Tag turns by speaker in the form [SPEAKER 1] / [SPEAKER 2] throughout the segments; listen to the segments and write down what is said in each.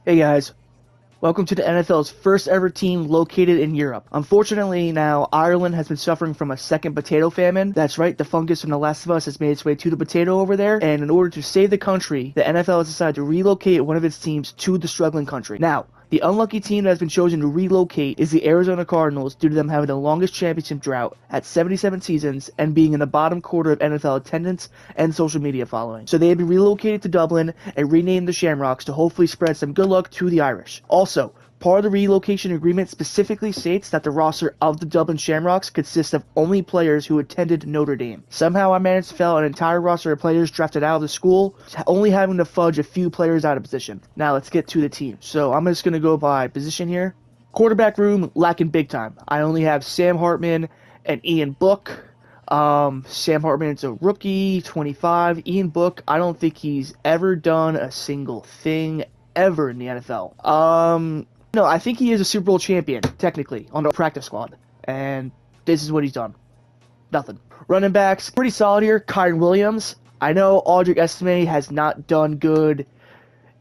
[SPEAKER 1] Hey guys, welcome to the NFL's first ever team located in Europe. Unfortunately now, Ireland has been suffering from a second potato famine. That's right, the fungus from The Last of Us has made its way to the potato over there, and in order to save the country, the NFL has decided to relocate one of its teams to the struggling country. Now, the unlucky team that has been chosen to relocate is the Arizona Cardinals due to them having the longest championship drought at 77 seasons and being in the bottom quarter of NFL attendance and social media following. So they have been relocated to Dublin and renamed the Shamrocks to hopefully spread some good luck to the Irish. Also, part of the relocation agreement specifically states that the roster of the Dublin Shamrocks consists of only players who attended Notre Dame. Somehow I managed to fill an entire roster of players drafted out of the school, only having to fudge a few players out of position. Now let's get to the team. So I'm just going to go by position here. Quarterback room, lacking big time. I only have Sam Hartman and Ian Book. Sam Hartman's a rookie, 25. Ian Book, I don't think he's ever done a single thing ever in the NFL. No, I think he is a Super Bowl champion, technically, on the practice squad. And this is what he's done. Nothing. Running backs, pretty solid here. Kyron Williams. I know Audric Estime has not done good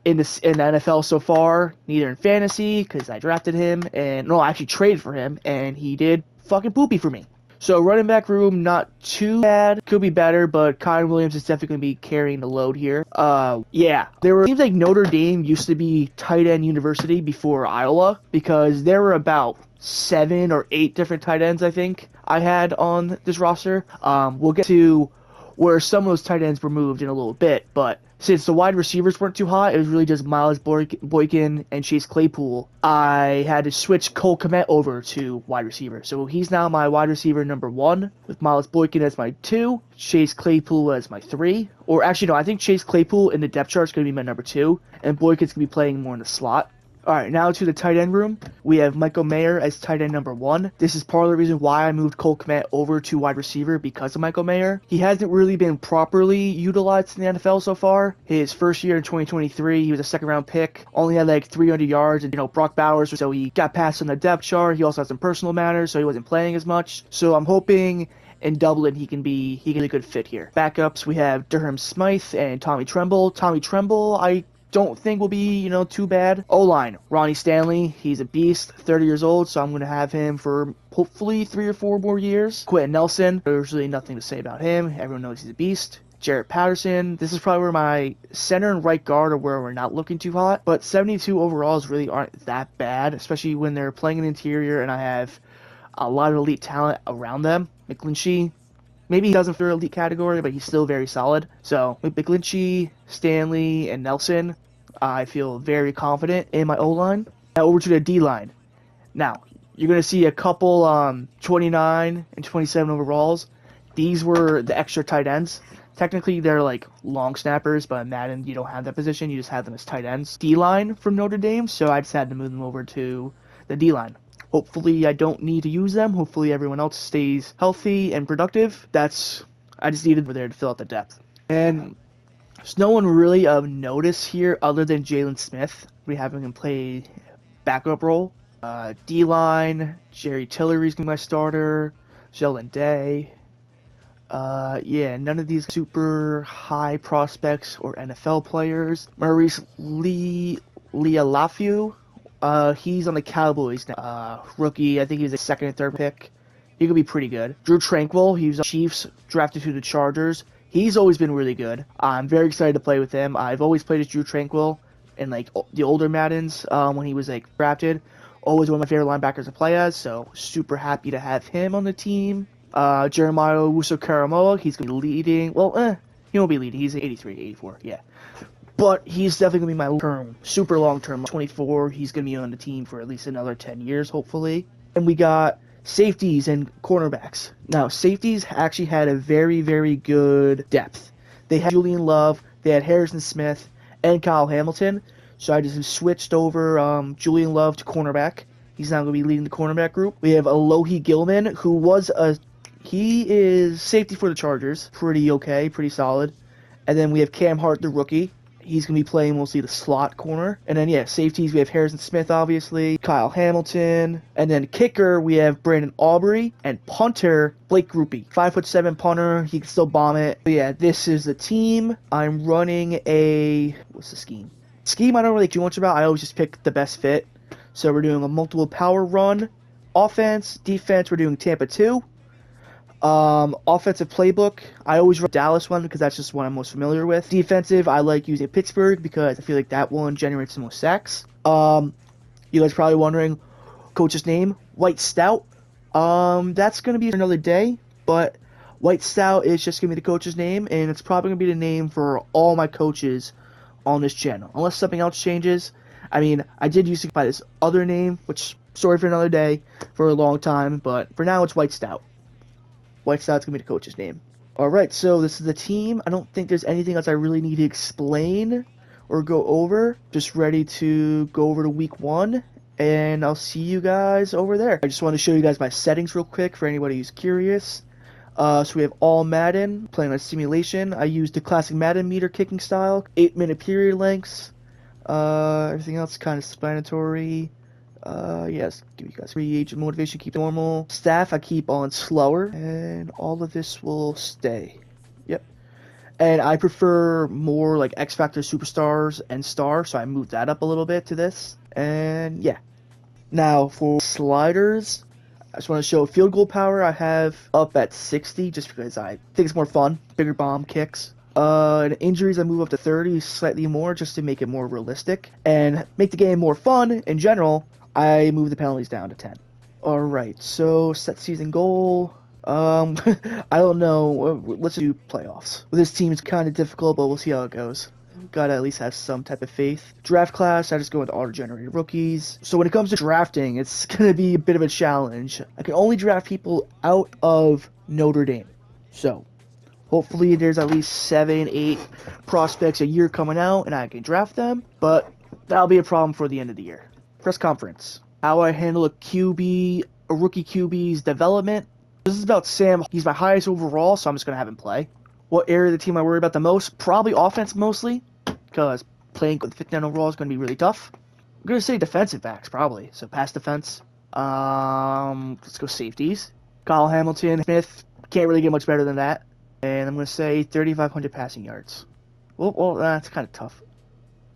[SPEAKER 1] in the NFL so far, neither in fantasy, because I drafted him, and no, I actually traded for him, and he did fucking poopy for me. So running back room, not too bad. Could be better, but Kyron Williams is definitely going to be carrying the load here. Yeah. Seems like Notre Dame used to be tight end university before Iowa, because there were about 7 or 8 different tight ends, I think, I had on this roster. We'll get to where some of those tight ends were moved in a little bit, but since the wide receivers weren't too hot, it was really just Miles Boykin and Chase Claypool. I had to switch Cole Kmet over to wide receiver. So he's now my wide receiver number 1, with Miles Boykin as my 2, Chase Claypool as my 3. Or actually, no, I think Chase Claypool in the depth chart is going to be my number 2, and Boykin's going to be playing more in the slot. Alright, now to the tight end room. We have Michael Mayer as tight end number 1. This is part of the reason why I moved Cole Kmet over to wide receiver, because of Michael Mayer. He hasn't really been properly utilized in the NFL so far. His first year in 2023, he was a second-round pick. Only had like 300 yards, and Brock Bowers, so he got passed on the depth chart. He also had some personal matters, so he wasn't playing as much. So I'm hoping in Dublin he can be a good fit here. Backups, we have Durham Smythe and Tommy Tremble. Tommy Tremble, I don't think will be, too bad. O-line, Ronnie Stanley, he's a beast, 30 years old, so I'm going to have him for hopefully 3 or 4 more years. Quentin Nelson, there's really nothing to say about him. Everyone knows he's a beast. Jarrett Patterson, this is probably where my center and right guard are where we're not looking too hot, but 72 overalls really aren't that bad, especially when they're playing an interior and I have a lot of elite talent around them. McGlinchey, maybe he doesn't fit the elite category, but he's still very solid. So, with McGlinchey, Stanley, and Nelson, I feel very confident in my O-line. Now over to the D-line. Now, you're going to see a couple 29 and 27 overalls. These were the extra tight ends. Technically, they're like long snappers, but in Madden, you don't have that position. You just have them as tight ends. D-line from Notre Dame, so I just had to move them over to the D-line. Hopefully, I don't need to use them. Hopefully, everyone else stays healthy and productive. I just needed over there to fill out the depth. And there's no one really of notice here other than Jalen Smith. We have him play backup role. D-line, Jerry Tillery's going to be my starter. Sheldon Day. Yeah, none of these super high prospects or NFL players. Maurice Lialafiu, he's on the Cowboys now. Rookie, I think he was a second and third pick. He could be pretty good. Drew Tranquill, he was on Chiefs, drafted to the Chargers. He's always been really good. I'm very excited to play with him. I've always played as Drew Tranquill in like the older Maddens when he was like drafted. Always one of my favorite linebackers to play as, so super happy to have him on the team. Jeremiah Owusu-Karamoah, he's going to be leading. Well, he won't be leading. He's 83, 84, yeah. But he's definitely going to be my super long-term. 24, he's going to be on the team for at least another 10 years, hopefully. And we got safeties and cornerbacks. Now, safeties actually had a very, very good depth. They had Julian Love, they had Harrison Smith, and Kyle Hamilton. So I just switched over Julian Love to cornerback. He's now going to be leading the cornerback group. We have Alohi Gilman, who he is safety for the Chargers. Pretty okay, pretty solid. And then we have Cam Hart, the rookie. He's going to be playing mostly the slot corner. And then, yeah, safeties, we have Harrison Smith, obviously, Kyle Hamilton. And then kicker, we have Brandon Aubrey. And punter, Blake Grupe. 5'7" punter. He can still bomb it. But yeah, this is the team. I'm running what's the scheme? Scheme I don't really do much about. I always just pick the best fit. So we're doing a multiple power run. Offense, defense, we're doing Tampa 2. Offensive playbook, I always run Dallas one because that's just what I'm most familiar with. Defensive, I like using Pittsburgh because I feel like that one generates the most sacks. You guys probably wondering, coach's name, White Stout. That's going to be another day, but White Stout is just going to be the coach's name, and it's probably going to be the name for all my coaches on this channel, unless something else changes. I mean, I did used to buy this other name, which, story for another day, for a long time, but for now it's White Stout. White Stout's going to be the coach's name. Alright, so this is the team. I don't think there's anything else I really need to explain or go over. Just ready to go over to week 1, and I'll see you guys over there. I just want to show you guys my settings real quick for anybody who's curious. So we have all Madden, playing on simulation. I use the classic Madden meter kicking style, 8-minute period lengths. Everything else kind of explanatory. Yes, give you guys free agent motivation, keep normal. Staff, I keep on slower, and all of this will stay. Yep. And I prefer more like X Factor superstars and star, so I moved that up a little bit to this. And yeah. Now for sliders, I just want to show field goal power. I have up at 60 just because I think it's more fun. Bigger bomb kicks. And injuries, I move up to 30, slightly more, just to make it more realistic. And make the game more fun in general, I move the penalties down to 10. Alright, so set season goal. I don't know. Let's do playoffs. This team is kind of difficult, but we'll see how it goes. Gotta at least have some type of faith. Draft class, I just go with auto-generated rookies. So when it comes to drafting, it's gonna be a bit of a challenge. I can only draft people out of Notre Dame. So hopefully there's at least 7, 8 prospects a year coming out, and I can draft them. But that'll be a problem for the end of the year. Press conference. How I handle a rookie QB's development. This is about Sam. He's my highest overall, so I'm just gonna have him play. What area of the team I worry about the most? Probably offense mostly, because playing with 59 overall is going to be really tough. I'm going to say defensive backs, probably. So pass defense. Let's go safeties. Kyle Hamilton, Smith, can't really get much better than that. And I'm going to say 3,500 passing yards. Well, that's kind of tough.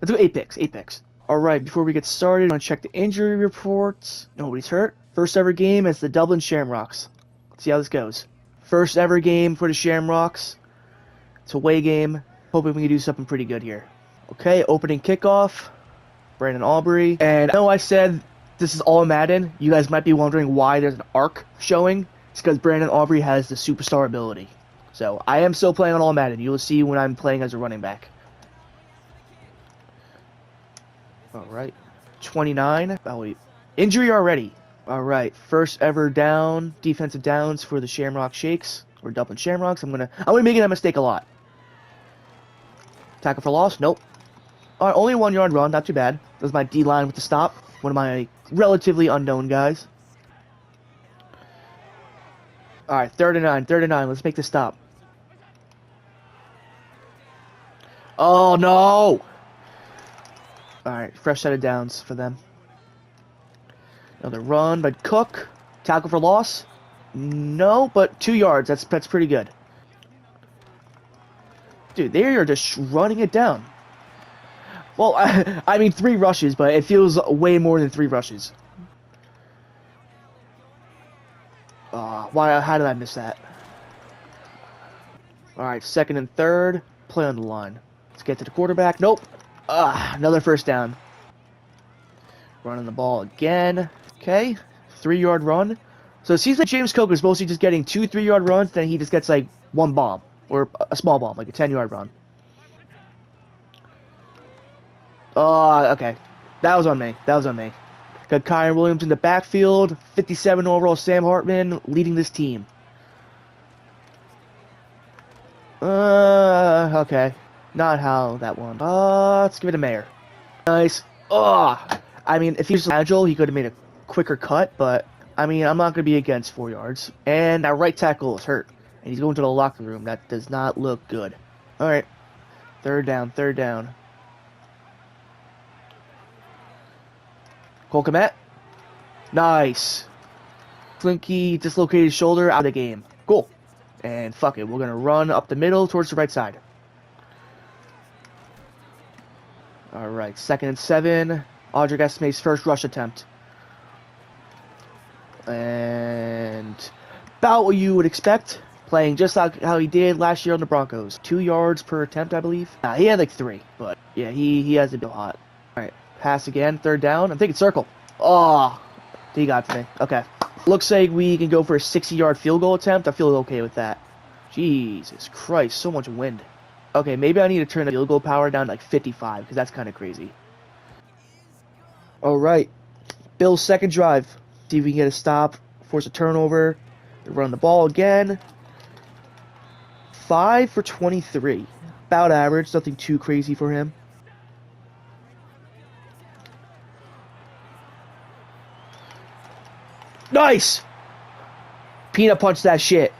[SPEAKER 1] Let's go 8 picks. Alright, before we get started, I'm going to check the injury reports. Nobody's hurt. First ever game is the Dublin Shamrocks. Let's see how this goes. First ever game for the Shamrocks. It's a away game. Hoping we can do something pretty good here. Okay, opening kickoff. Brandon Aubrey. And I know I said this is all Madden. You guys might be wondering why there's an arc showing. It's because Brandon Aubrey has the superstar ability. So I am still playing on all Madden. You will see when I'm playing as a running back. Alright. 29. Oh, wait. Injury already. Alright. First ever down. Defensive downs for the Shamrock Shakes. Or Dublin Shamrocks. I'm gonna make that mistake a lot. Tackle for loss? Nope. Alright, only a 1-yard run, not too bad. That was my D-line with the stop. One of my relatively unknown guys. Alright, 3rd and 9. Let's make this stop. Oh, no! Alright, fresh set of downs for them. Another run by Cook. Tackle for loss? No, but 2 yards. That's pretty good. Dude, they are just running it down. Well, I mean 3 rushes, but it feels way more than 3 rushes. How did I miss that? Alright, 2nd and 3rd. Play on the line. Let's get to the quarterback. Nope. Another first down. Running the ball again. Okay. 3-yard run. So it seems like James Cook is mostly just getting 2 3-yard runs, then he just gets like 1 bomb. Or a small bomb, like a 10-yard run. Okay. That was on me. Got Kyron Williams in the backfield. 57 overall Sam Hartman leading this team. Okay. Not how that one. Let's give it to Mayer. Nice. I mean, if he was agile, he could have made a quicker cut, but I mean, I'm not going to be against 4 yards. And our right tackle is hurt. And he's going to the locker room. That does not look good. Alright. 3rd down. Cole Kmet. Nice. Flinky dislocated shoulder out of the game. Cool. And fuck it. We're going to run up the middle towards the right side. Alright. Alright, 2nd and 7. Audric Estimate's first rush attempt. And about what you would expect. Playing just like how he did last year on the Broncos. 2 yards per attempt, I believe. He had like 3, but yeah, he has a bit hot. Alright, pass again, 3rd down. I'm thinking circle. Oh, he got to me. Okay. Looks like we can go for a 60-yard field goal attempt. I feel okay with that. Jesus Christ, so much wind. Okay, maybe I need to turn the field goal power down to like 55, because that's kind of crazy. Alright, Bills' second drive. See if we can get a stop, force a turnover, run the ball again. 5 for 23. About average, nothing too crazy for him. Nice! Peanut punch that shit.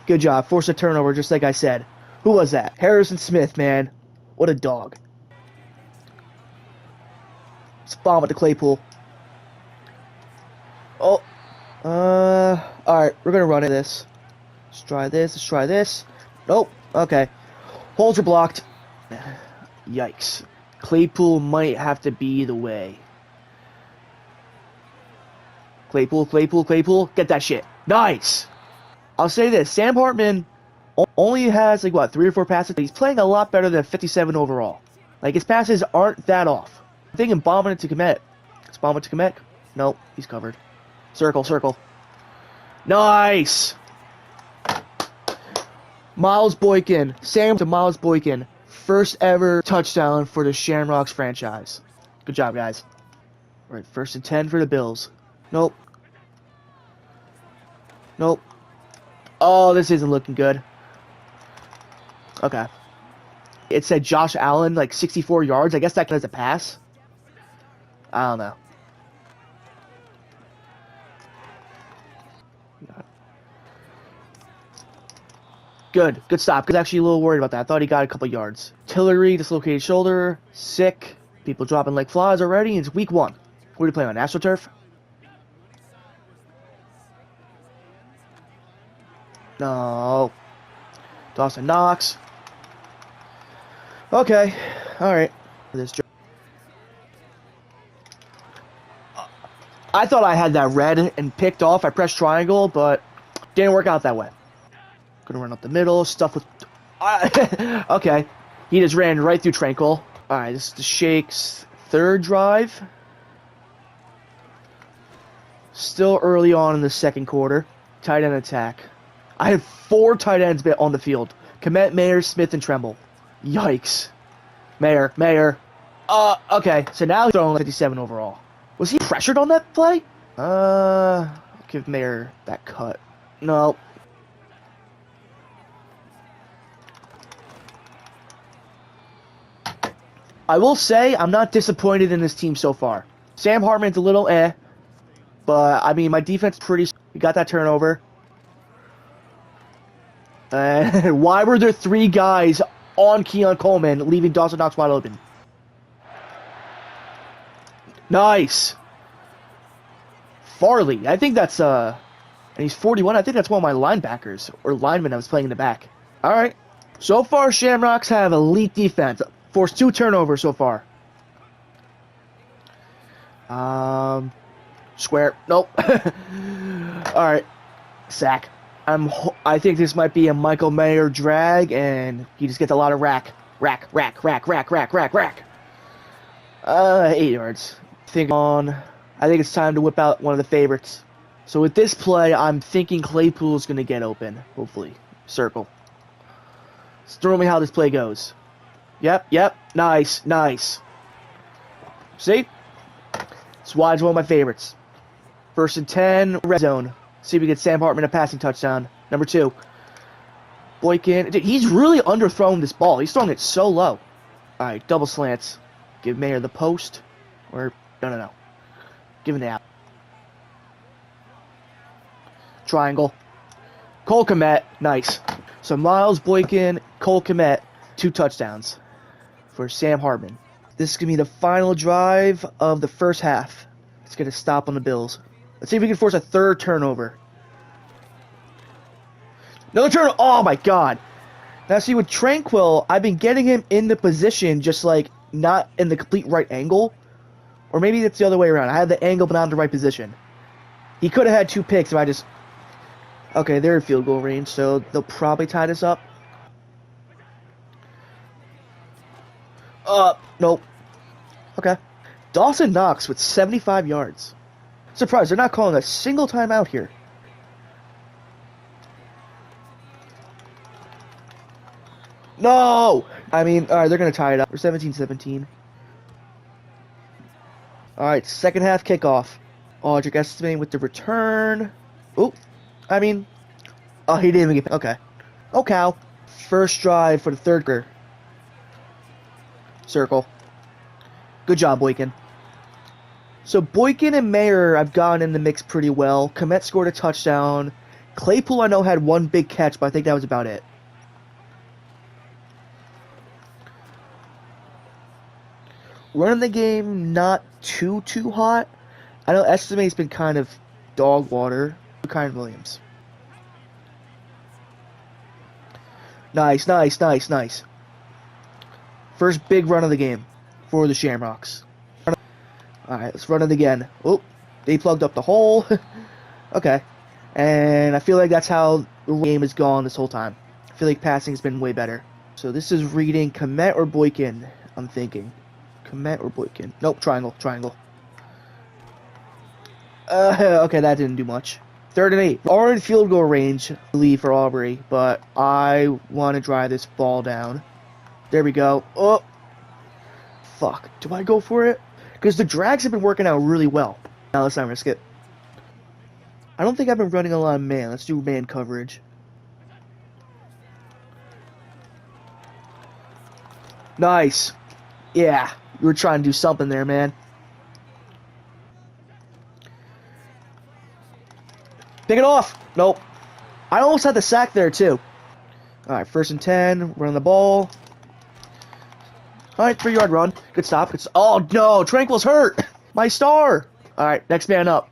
[SPEAKER 1] Good job. Force a turnover, just like I said. Who was that? Harrison Smith, man. What a dog. Let's bomb with the Claypool. Oh. Alright, we're gonna run at this. Let's try this. Let's try this. Nope. Okay. Holes are blocked. Yikes. Claypool might have to be the way. Claypool, Claypool, Claypool. Get that shit. Nice. I'll say this. Sam Hartman only has, like, what, 3 or 4 passes? He's playing a lot better than 57 overall. Like, his passes aren't that off. I'm thinking bombing it to Komet. Let's bomb it to Komet. Nope. He's covered. Circle, circle. Nice. Miles Boykin. Sam to Miles Boykin. First ever touchdown for the Shamrocks franchise. Good job, guys. All right, 1st and 10 for the Bills. Nope. Nope. Oh, this isn't looking good. Okay. It said Josh Allen, like 64 yards. I guess that counts as a pass. I don't know. Good. Good stop. I was actually a little worried about that. I thought he got a couple yards. Tillery, dislocated shoulder. Sick. People dropping like flies already. It's week 1. Where are you playing on? AstroTurf? No. Dawson Knox. Okay. Alright. I thought I had that red and picked off. I pressed triangle, but didn't work out that way. Gonna run up the middle. Stuff with... okay. He just ran right through Tranquil. Alright, this is the Shakes' 3rd drive. Still early on in the 2nd quarter. Tight end attack. I have 4 tight ends on the field. Komet, Mayer, Smith, and Tremble. Yikes. Mayer. Okay. So now he's throwing 57 overall. Was he pressured on that play? Give Mayer that cut. No. I will say I'm not disappointed in this team so far. Sam Hartman's a little but I mean my defense pretty. We got that turnover. Why were there 3 guys on Keon Coleman, leaving Dawson Knox wide open? Nice. Farley. I think that's and he's 41. I think that's one of my linebackers or linemen I was playing in the back. All right. So far, Shamrocks have elite defense. Forced 2 turnovers so far. Square. Nope. All right. Sack. I think this might be a Michael Mayer drag, and he just gets a lot of rack. 8 yards. I think it's time to whip out one of the favorites. So with this play, I'm thinking Claypool's going to get open, hopefully. Circle. Just throw me how this play goes. Yep. Nice. See? This wide's one of my favorites. 1st and 10, red zone. See if we get Sam Hartman a passing touchdown. Number 2. Boykin. Dude, he's really underthrown this ball. He's throwing it so low. Alright, double slants. Give Mayer the post. Or, no. Give him the out. Triangle. Cole Komet. Nice. So Miles Boykin, Cole Komet, 2 touchdowns for Sam Hartman. This is going to be the final drive of the first half. Let's get a stop on the Bills. Let's see if we can force a 3rd turnover. Another turnover. Oh, my God. Now, see, with Tranquil, I've been getting him in the position just, like, not in the complete right angle. Or maybe it's the other way around. I had the angle but not in the right position. He could have had 2 picks if I just... Okay, they're in field goal range, so they'll probably tie this up. Nope. Okay. Dawson Knox with 75 yards. Surprised, they're not calling a single timeout here. No! I mean, alright, they're going to tie it up. We're 17-17. Alright, second half kickoff. Audric estimating with the return. Oop. I mean... Oh, he didn't even get... Okay. Oh, cow. First drive for the third quarter. Circle. Good job, Boykin. So Boykin and Mayer I've gotten in the mix pretty well. Komet scored a touchdown. Claypool I know had 1 big catch, but I think that was about it. Running the game not too hot. I know estimate's been kind of dog water. Kyron Williams. Nice. First big run of the game for the Shamrocks. Alright, let's run it again. Oh, they plugged up the hole. Okay. And I feel like that's how the game has gone this whole time. I feel like passing's been way better. So this is reading Komet or Boykin, I'm thinking. Komet or Boykin. Nope, triangle. Okay, that didn't do much. 3rd and 8. Are in field goal range, I believe, for Aubrey, but I want to drive this ball down. There we go. Oh! Fuck. Do I go for it? Because the drags have been working out really well. Now let's not risk it. I don't think I've been running a lot of man. Let's do man coverage. Nice. Yeah. You were trying to do something there, man. Pick it off. Nope. I almost had the sack there, too. Alright, 1st and 10. Run the ball. Alright, 3-yard run. Good stop. Oh, no. Tranquil's hurt. My star. Alright, next man up.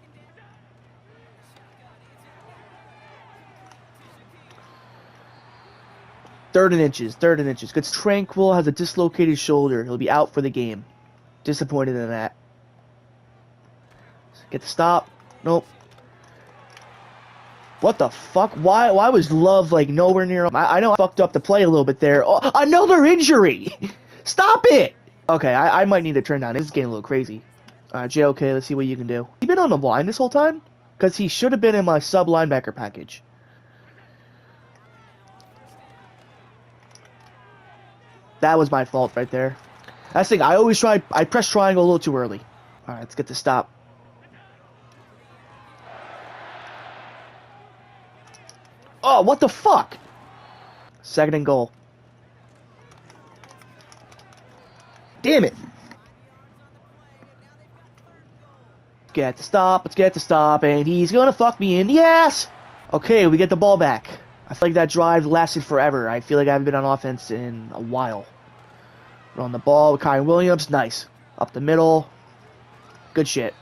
[SPEAKER 1] Third and inches. Good. Tranquil has a dislocated shoulder. He'll be out for the game. Disappointed in that. Get the stop. Nope. What the fuck? Why was Love, like, nowhere near him? I know I fucked up the play a little bit there. Oh, another injury! Stop it! Okay, I might need to turn down. This is getting a little crazy. Alright, JOK, let's see what you can do. He been on the line this whole time? Because he should have been in my sub-linebacker package. That was my fault right there. That's the thing, I press triangle a little too early. Alright, let's get the stop. Oh, what the fuck? 2nd and goal. Damn it. Let's get the stop, and he's gonna fuck me in. Yes! Okay, we get the ball back. I feel like that drive lasted forever. I feel like I haven't been on offense in a while. Run the ball with Kyron Williams. Nice. Up the middle. Good shit.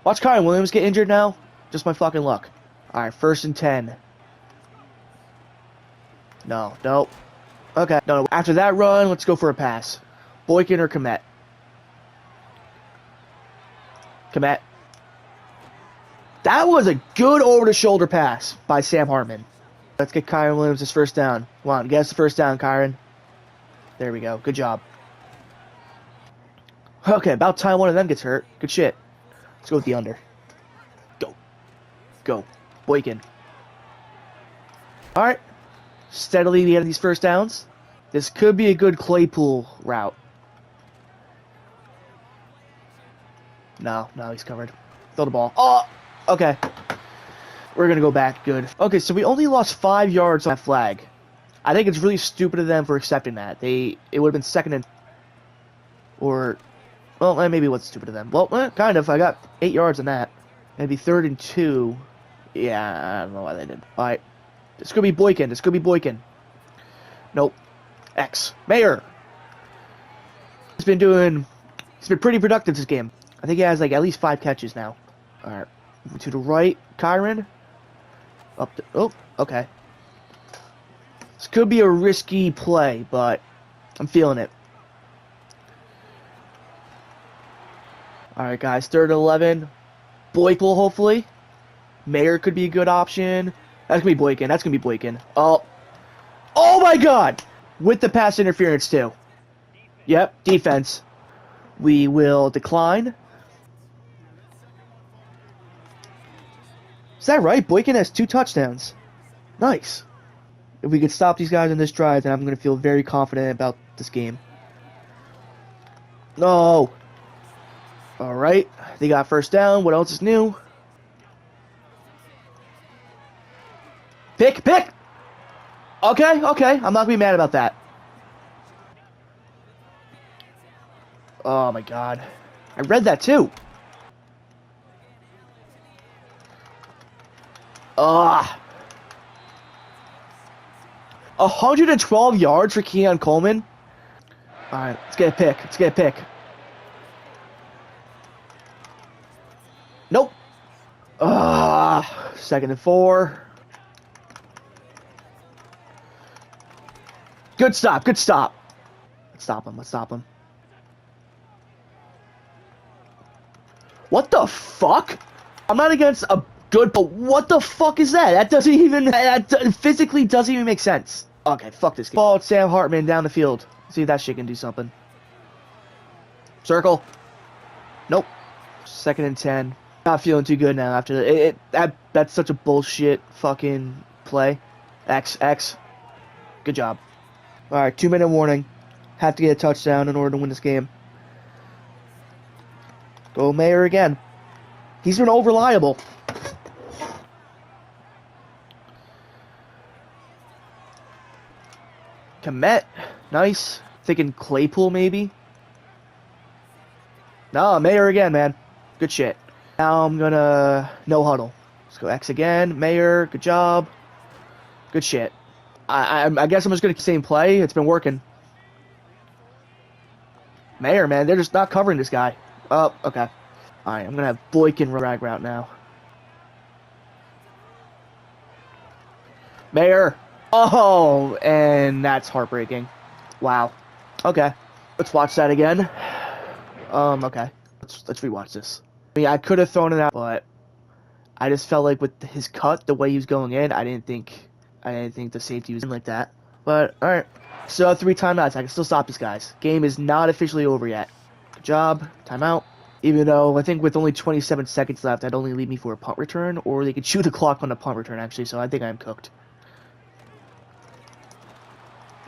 [SPEAKER 1] Watch Kyron Williams get injured now. Just my fucking luck. Alright, 1st and 10. No. Okay. No. After that run, let's go for a pass. Boykin or Komet? Komet. That was a good over-the-shoulder pass by Sam Hartman. Let's get Kyron Williams his first down. Come on, get us the first down, Kyron. There we go. Good job. Okay, about time one of them gets hurt. Good shit. Let's go with the under. Go. Boykin. Alright. Steadily getting these first downs. This could be a good Claypool route. No, he's covered. Throw the ball. Oh! Okay. We're going to go back. Good. Okay, so we only lost 5 yards on that flag. I think it's really stupid of them for accepting that. It would have been 2nd and... Or... Well, maybe it was stupid of them. Well, kind of. I got 8 yards on that. Maybe 3rd and 2. Yeah, I don't know why they did. Alright. This could be Boykin. Nope. X. Mayer. He's been pretty productive this game. I think he has like at least 5 catches now. Alright. To the right. Kyron. Oh, okay. This could be a risky play, but I'm feeling it. All right, guys, 3rd and 11. Boykel, hopefully. Mayer could be a good option. That's gonna be Boykin. That's gonna be Boykin. Oh my God! With the pass interference too. Yep, defense. We will decline. Is that right? Boykin has 2 touchdowns. Nice. If we could stop these guys in this drive, then I'm gonna feel very confident about this game. No. All right, they got 1st down. What else is new? Pick. Okay. I'm not gonna be mad about that. Oh my God, I read that too. 112 yards for Keon Coleman. All right, let's get a pick. Nope. 2nd and 4. Good stop. Let's stop him. What the fuck? I'm not against a good, but what the fuck is that? That physically doesn't even make sense. Okay, fuck this game. Ball, Sam Hartman down the field. See if that shit can do something. Circle. Nope. 2nd and 10. Not feeling too good now after that's such a bullshit fucking play. X. Good job. Alright, 2-minute warning. Have to get a touchdown in order to win this game. Go Mayer again. He's been over-reliable. Komet. Nice. Thinking Claypool maybe. No, Mayer again, man. Good shit. Now I'm gonna no huddle. Let's go X again. Mayer, good job. Good shit. I guess I'm just gonna keep the same play. It's been working. Mayer, man, they're just not covering this guy. Oh, okay. Alright, I'm gonna have Boykin drag route now. Mayer. Oh, and that's heartbreaking. Wow. Okay. Let's watch that again. Okay. Let's rewatch this. I mean, I could have thrown it out, but I just felt like with his cut, the way he was going in, I didn't think the safety was in like that. But all right, so 3 timeouts. I can still stop this guys. Game is not officially over yet. Good job. Timeout. Even though I think with only 27 seconds left, that'd only leave me for a punt return, or they could shoot the clock on a punt return actually. So I think I'm cooked.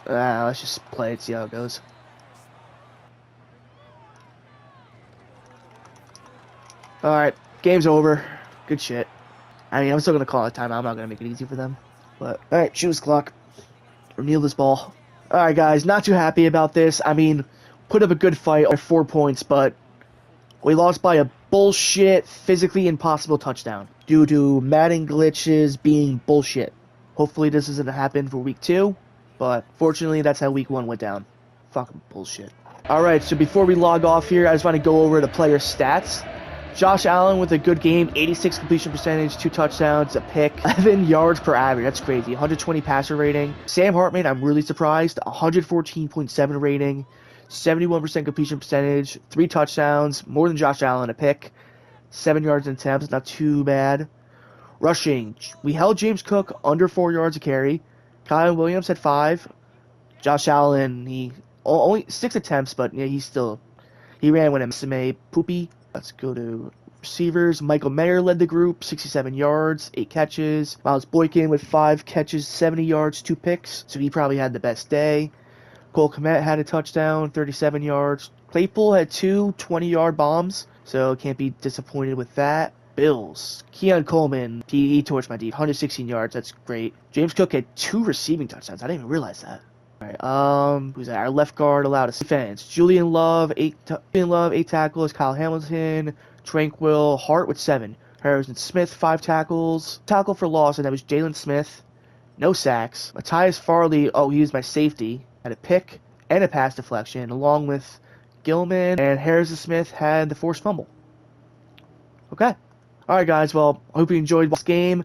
[SPEAKER 1] Let's just play it, see how it goes. Alright, game's over. Good shit. I mean, I'm still going to call it timeout. I'm not going to make it easy for them. But, alright, choose clock. Or kneel this ball. Alright, guys, not too happy about this. I mean, put up a good fight at 4 points, but we lost by a bullshit, physically impossible touchdown. Due to Madden glitches being bullshit. Hopefully this doesn't happen for week 2. But, fortunately, that's how week 1 went down. Fucking bullshit. Alright, so before we log off here, I just want to go over the player stats. Josh Allen with a good game, 86 completion percentage, 2 touchdowns, a pick, 11 yards per average. That's crazy. 120 passer rating. Sam Hartman, I'm really surprised. 114.7 rating, 71% completion percentage, 3 touchdowns, more than Josh Allen, a pick, 7 yards in attempts, not too bad. Rushing, we held James Cook under 4 yards a carry. Kyle Williams had 5. Josh Allen, he only 6 attempts, but yeah, he ran with him. Sime Poopy. Let's go to receivers. Michael Mayer led the group, 67 yards, 8 catches. Miles Boykin with 5 catches, 70 yards, 2 picks. So he probably had the best day. Cole Kmet had a touchdown, 37 yards. Claypool had 2 20-yard bombs, so can't be disappointed with that. Bills. Keon Coleman, he torched my deep, 116 yards. That's great. James Cook had 2 receiving touchdowns. I didn't even realize that. All right, who's that? Our left guard allowed us defense. Julian Love, 8 tackles. Kyle Hamilton, Tranquil, Hart with 7. Harrison Smith, 5 tackles. Tackle for loss, and that was Jalen Smith. No sacks. Matthias Farley, he was my safety. Had a pick and a pass deflection, along with Gilman. And Harrison Smith had the forced fumble. Okay. Alright, guys. Well, I hope you enjoyed this game.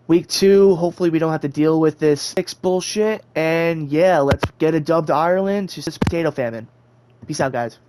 [SPEAKER 1] Week 2, hopefully we don't have to deal with this 6 bullshit. And yeah, let's get a dub to Ireland to this potato famine. Peace out, guys.